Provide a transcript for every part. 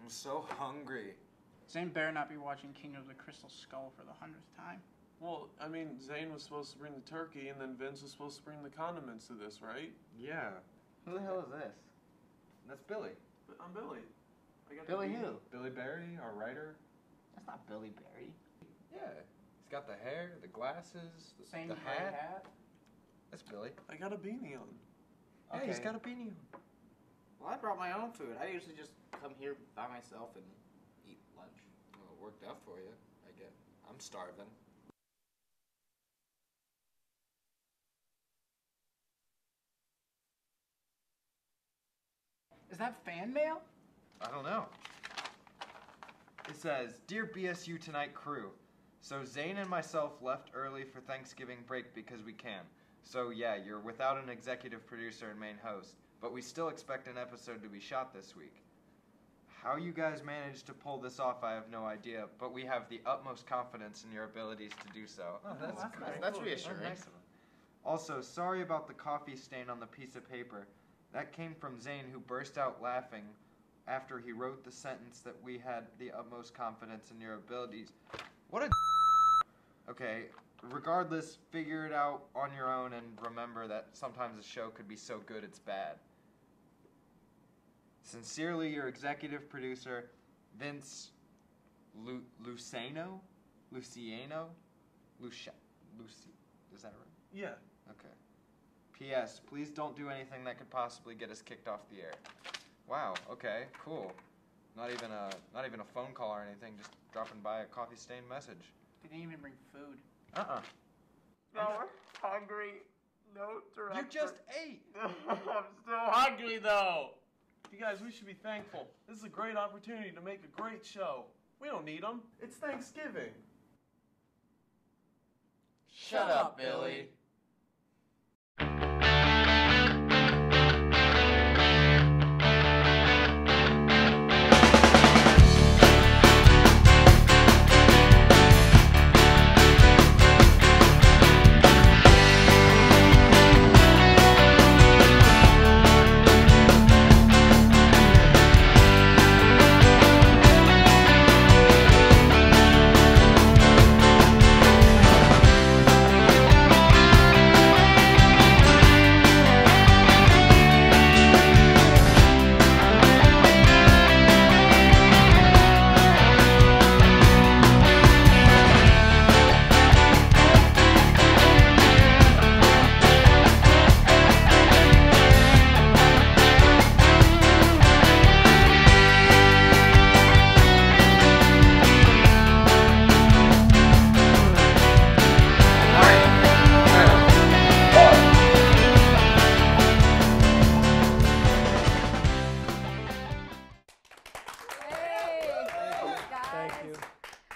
I'm so hungry. Zane better not be watching Kingdom of the Crystal Skull for the 100th time. Well, I mean, Zane was supposed to bring the turkey, and then Vince was supposed to bring the condiments to this, right? Yeah. Who the hell is this? That's Billy. I'm Billy. Billy who? Billy Barry, our writer. That's not Billy Barry. Yeah. He's got the hair, the glasses, Same the gray hat. That's Billy. I got a beanie on. Yeah, he's got a beanie on. Well, I brought my own food. I usually just come here by myself and eat lunch. Well, it worked out for you, I guess. I'm starving. Is that fan mail? I don't know. It says, Dear BSU Tonight crew, so Zane and myself left early for Thanksgiving break because we can. So yeah, you're without an executive producer and main host, but we still expect an episode to be shot this week. How you guys managed to pull this off, I have no idea, but we have the utmost confidence in your abilities to do so. Oh, that's reassuring. Nice of him. Also, sorry about the coffee stain on the piece of paper. That came from Zane, who burst out laughing after he wrote the sentence that we had the utmost confidence in your abilities. What a Okay, regardless, figure it out on your own and remember that sometimes a show could be so good it's bad. Sincerely, your executive producer, Vince Luciano? Lucy, is that right? Yeah. Okay. P.S. Please don't do anything that could possibly get us kicked off the air. Wow. Okay. Cool. Not even a phone call or anything. Just dropping by a coffee-stained message. They didn't even bring food. No, I'm hungry. No director. You just ate. I'm still hungry though. You guys, we should be thankful. This is a great opportunity to make a great show. We don't need them. It's Thanksgiving. Shut up, Billy.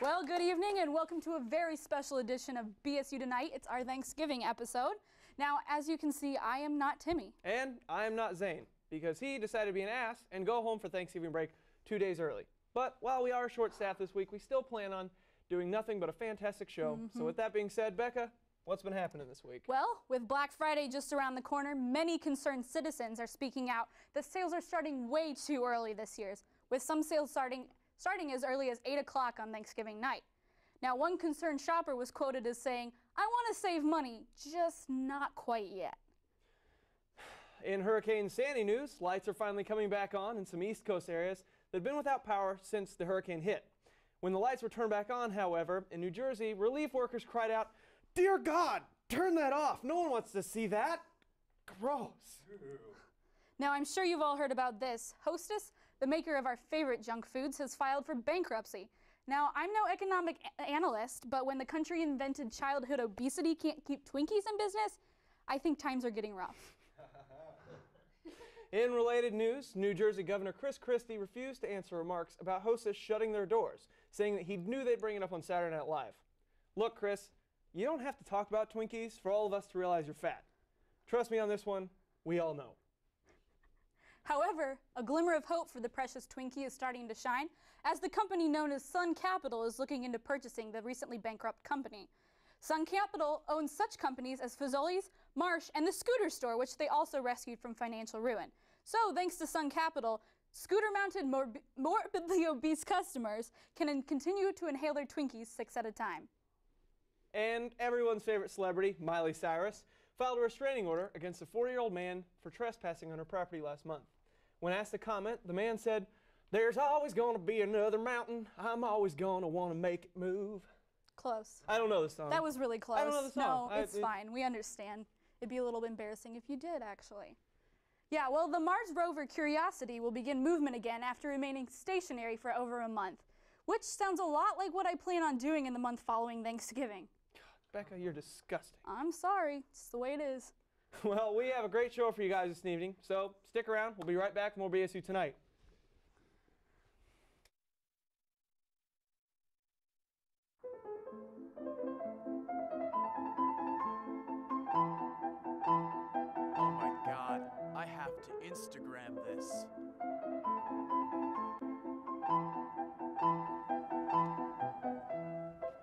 Well, good evening and welcome to a very special edition of BSU Tonight. It's our Thanksgiving episode. Now, as you can see, I am not Timmy. And I am not Zane, because he decided to be an ass and go home for Thanksgiving break 2 days early. But while we are short-staffed this week, we still plan on doing nothing but a fantastic show. So with that being said, Becca, what's been happening this week? Well, with Black Friday just around the corner, many concerned citizens are speaking out that sales are starting way too early this year, with some sales starting as early as 8 o'clock on Thanksgiving night. Now, one concerned shopper was quoted as saying, "I want to save money, just not quite yet." In Hurricane Sandy news, lights are finally coming back on in some East Coast areas that have been without power since the hurricane hit. When the lights were turned back on, however, in New Jersey, relief workers cried out, "Dear God, turn that off. No one wants to see that. Gross." Now, I'm sure you've all heard about this. Hostess, the maker of our favorite junk foods, has filed for bankruptcy. Now, I'm no economic analyst, but when the country invented childhood obesity can't keep Twinkies in business, I think times are getting rough. In related news, New Jersey Governor Chris Christie refused to answer remarks about Hostess shutting their doors, saying that he knew they'd bring it up on Saturday Night Live. Look, Chris, you don't have to talk about Twinkies for all of us to realize you're fat. Trust me on this one, we all know. However, a glimmer of hope for the precious Twinkie is starting to shine, as the company known as Sun Capital is looking into purchasing the recently bankrupt company. Sun Capital owns such companies as Fazoli's, Marsh, and the Scooter Store, which they also rescued from financial ruin. So, thanks to Sun Capital, Scooter-mounted morbidly obese customers can continue to inhale their Twinkies 6 at a time. And everyone's favorite celebrity, Miley Cyrus, filed a restraining order against a 40-year-old man for trespassing on her property last month. When asked to comment, the man said, "There's always going to be another mountain. I'm always going to want to make it move." Close. I don't know the song. That was really close. I don't know the song. No, it's fine. We understand. It'd be a little embarrassing if you did, actually. Yeah, well, the Mars rover Curiosity will begin movement again after remaining stationary for over a month, which sounds a lot like what I plan on doing in the month following Thanksgiving. Becca, you're disgusting. I'm sorry. It's the way it is. Well, we have a great show for you guys this evening, so stick around. We'll be right back with more BSU Tonight. Oh my God, I have to Instagram this.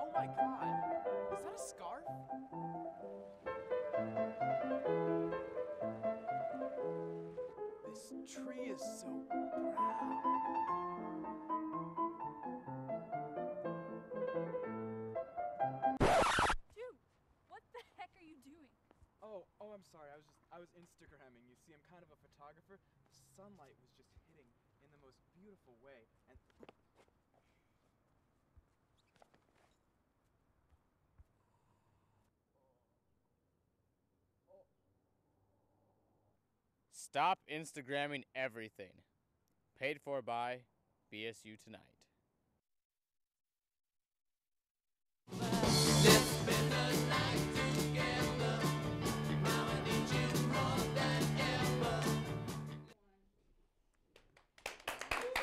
Oh my God, is that a scarf? This tree is so brown. Dude, what the heck are you doing? Oh, I'm sorry. I was Instagramming. You see, I'm kind of a photographer. The sunlight was just hitting in the most beautiful way, and Stop Instagramming everything. Paid for by BSU Tonight.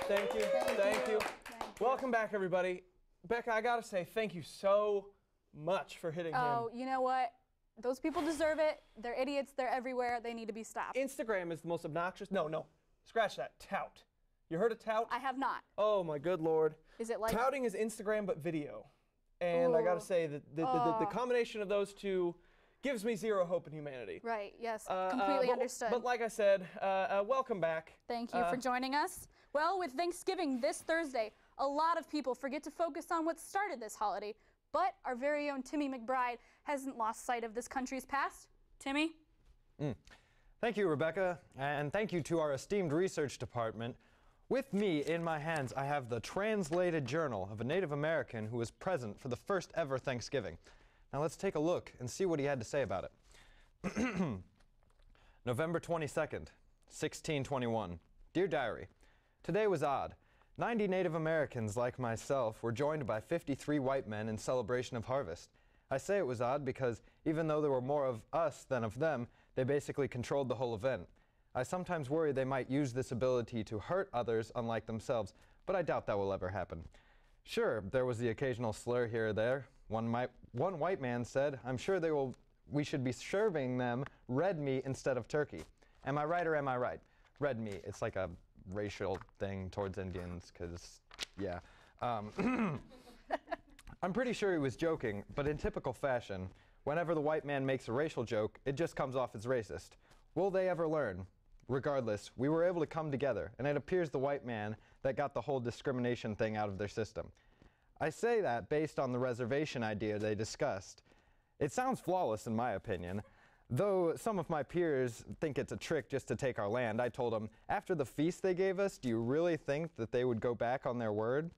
Thank you. Thank you. Welcome back, everybody. Becca, I gotta say thank you so much for hitting him. Oh, you know what? Those people deserve it. They're idiots. They're everywhere. They need to be stopped. Instagram is the most obnoxious. No. Scratch that. Tout. You heard of tout? I have not. Oh, my good Lord. Is it like... Touting is Instagram but video. And I gotta say that the combination of those two gives me zero hope in humanity. Right, yes, completely understood. But like I said, welcome back. Thank you for joining us. Well, with Thanksgiving this Thursday, a lot of people forget to focus on what started this holiday, but our very own Timmy McBride hasn't lost sight of this country's past. Timmy? Thank you, Rebecca, and thank you to our esteemed research department. With me in my hands, I have the translated journal of a Native American who was present for the first ever Thanksgiving. Now let's take a look and see what he had to say about it. November 22nd, 1621. Dear Diary, today was odd. 90 Native Americans like myself were joined by 53 white men in celebration of harvest. I say it was odd because even though there were more of us than of them, they basically controlled the whole event. I sometimes worry they might use this ability to hurt others unlike themselves, but I doubt that will ever happen. Sure, there was the occasional slur here or there. One white man said, "I'm sure we should be serving them red meat instead of turkey." Am I right or am I right? Red meat, it's like a racial thing towards Indians, because, yeah. I'm pretty sure he was joking, but in typical fashion, whenever the white man makes a racial joke, it just comes off as racist. Will they ever learn? Regardless, we were able to come together, and it appears the white man that got the whole discrimination thing out of their system. I say that based on the reservation idea they discussed. It sounds flawless in my opinion. Though some of my peers think it's a trick just to take our land, I told them, after the feast they gave us, do you really think that they would go back on their word?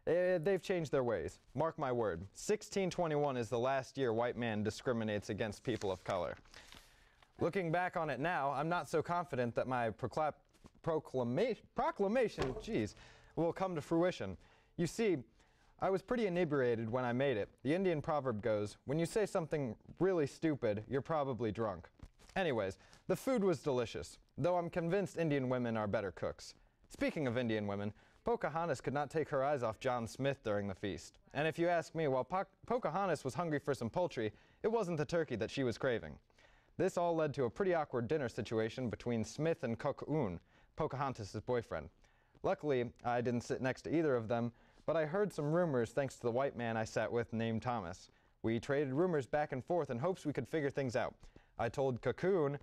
They've changed their ways. Mark my word, 1621 is the last year white man discriminates against people of color. Looking back on it now, I'm not so confident that my proclamation, will come to fruition. You see, I was pretty inebriated when I made it. The Indian proverb goes, when you say something really stupid, you're probably drunk. Anyways, the food was delicious, though I'm convinced Indian women are better cooks. Speaking of Indian women, Pocahontas could not take her eyes off John Smith during the feast. And if you ask me, while Pocahontas was hungry for some poultry, it wasn't the turkey that she was craving. This all led to a pretty awkward dinner situation between Smith and Cocoon, Pocahontas' boyfriend. Luckily, I didn't sit next to either of them, but I heard some rumors thanks to the white man I sat with named Thomas. We traded rumors back and forth in hopes we could figure things out. I told Cocoon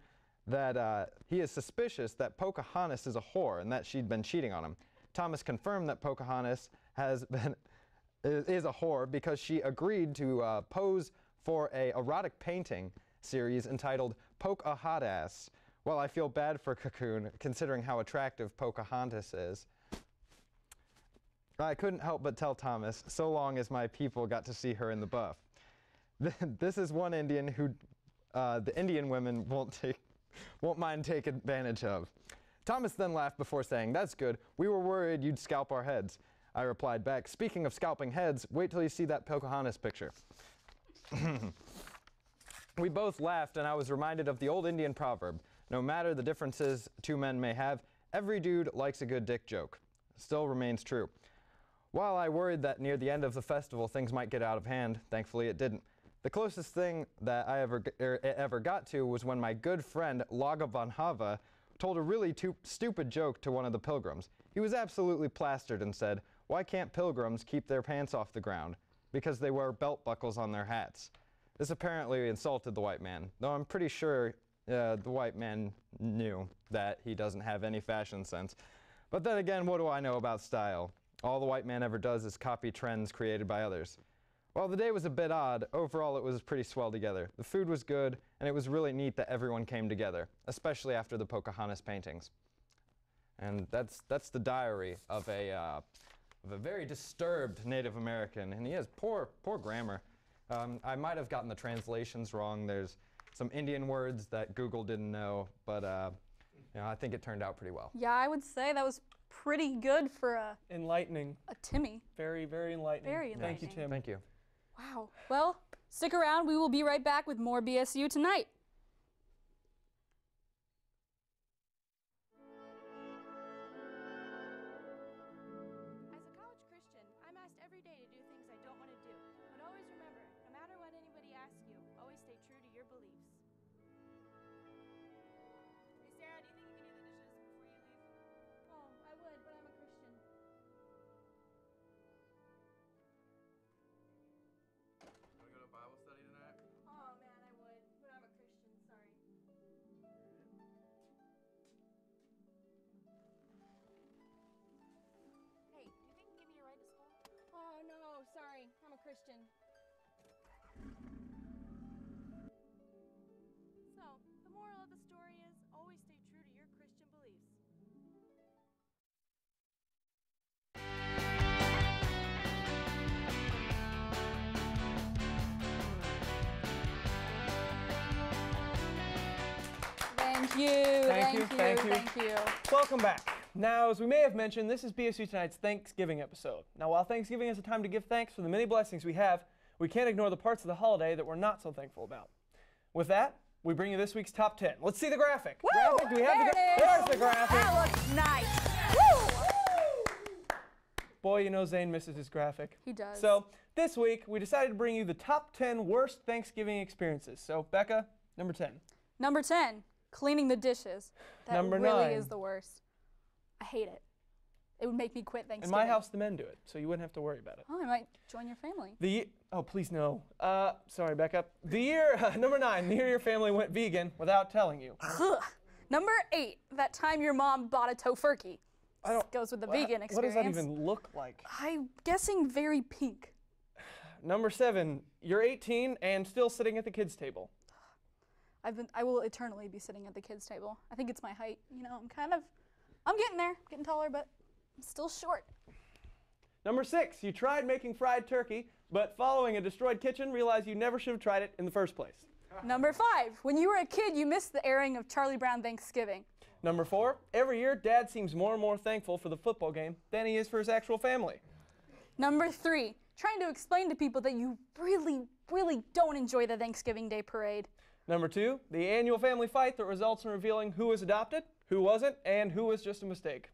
that he is suspicious that Pocahontas is a whore and that she'd been cheating on him. Thomas confirmed that Pocahontas is a whore because she agreed to pose for a erotic painting series entitled Poke a Hot Ass. Well, I feel bad for Cocoon, considering how attractive Pocahontas is. I couldn't help but tell Thomas, so long as my people got to see her in the buff. This is one Indian who the Indian women won't mind take advantage of. Thomas then laughed before saying, "That's good. We were worried you'd scalp our heads." I replied back, "Speaking of scalping heads, wait till you see that Pocahontas picture." We both laughed, and I was reminded of the old Indian proverb, no matter the differences two men may have, every dude likes a good dick joke. Still remains true. While I worried that near the end of the festival things might get out of hand, thankfully it didn't. The closest thing that I ever got to was when my good friend Laga von Hava told a really stupid joke to one of the pilgrims. He was absolutely plastered and said, "Why can't pilgrims keep their pants off the ground? Because they wear belt buckles on their hats." This apparently insulted the white man, though I'm pretty sure the white man knew that he doesn't have any fashion sense. But then again, what do I know about style? All the white man ever does is copy trends created by others. While the day was a bit odd, overall it was pretty swell together. The food was good, and it was really neat that everyone came together, especially after the Pocahontas paintings. And that's the diary of a very disturbed Native American, and he has poor grammar. I might have gotten the translations wrong. There's some Indian words that Google didn't know, but you know, I think it turned out pretty well. Yeah, I would say that was pretty good for a Enlightening. Timmy. Very, very enlightening. Very enlightening. Thank you, Tim. Thank you. Wow. Well, stick around. We will be right back with more BSU Tonight. As a college Christian, I'm asked every day to do things I don't want to do. But always remember, no matter what anybody asks you, always stay true to your beliefs. Hey Sarah, do you think you can do the dishes before you leave? Oh, I would, but I'm a Christian. Want to go to Bible study tonight? Oh man, I would, but I'm a Christian, sorry. Hey, do you think you can give me a ride to school? Oh no, sorry, I'm a Christian. So, the moral of the story is always stay true to your Christian beliefs. Thank you. Thank you. Welcome back. Now, as we may have mentioned, this is BSU Tonight's Thanksgiving episode. Now, while Thanksgiving is a time to give thanks for the many blessings we have, we can't ignore the parts of the holiday that we're not so thankful about. With that, we bring you this week's top 10. Let's see the graphic. Woo! Graphic, do we have There There's the graphic. That looks nice. Woo! Boy, you know Zane misses his graphic. He does. So, this week, we decided to bring you the top 10 worst Thanksgiving experiences. So, Becca, number 10. Number 10, cleaning the dishes. That Number really 9. is the worst. I hate it. It would make me quit In Thanksgiving. my house, the men do it, so you wouldn't have to worry about it. Oh, I might join your family. Oh, please no. Sorry, Becca. Number 9, the year your family went vegan without telling you. Ugh. Number 8, that time your mom bought a tofurkey. Goes with the vegan experience. What does that even look like? I'm guessing very pink. Number 7, you're 18 and still sitting at the kids' table. I will eternally be sitting at the kids' table. I think it's my height. You know, I'm getting there, getting taller, but I'm still short. Number 6, you tried making fried turkey, but following a destroyed kitchen, realized you never should have tried it in the first place. Number 5, when you were a kid, you missed the airing of Charlie Brown Thanksgiving. Number 4, every year, Dad seems more and more thankful for the football game than he is for his actual family. Number 3, trying to explain to people that you really, really don't enjoy the Thanksgiving Day parade. Number 2, the annual family fight that results in revealing who was adopted, who wasn't, and who was just a mistake.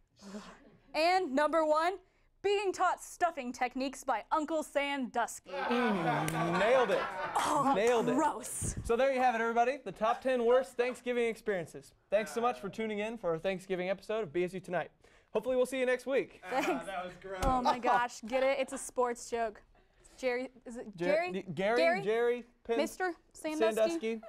And number 1, being taught stuffing techniques by Uncle Sandusky. Nailed it. Oh, Nailed it. Gross. So there you have it, everybody. The top 10 worst Thanksgiving experiences. Thanks so much for tuning in for our Thanksgiving episode of BSU Tonight. Hopefully we'll see you next week. Thanks. That was gross. Oh my gosh, get it? It's a sports joke. Jerry, is it Jerry? Jerry, Pitt, Mr. Sandusky?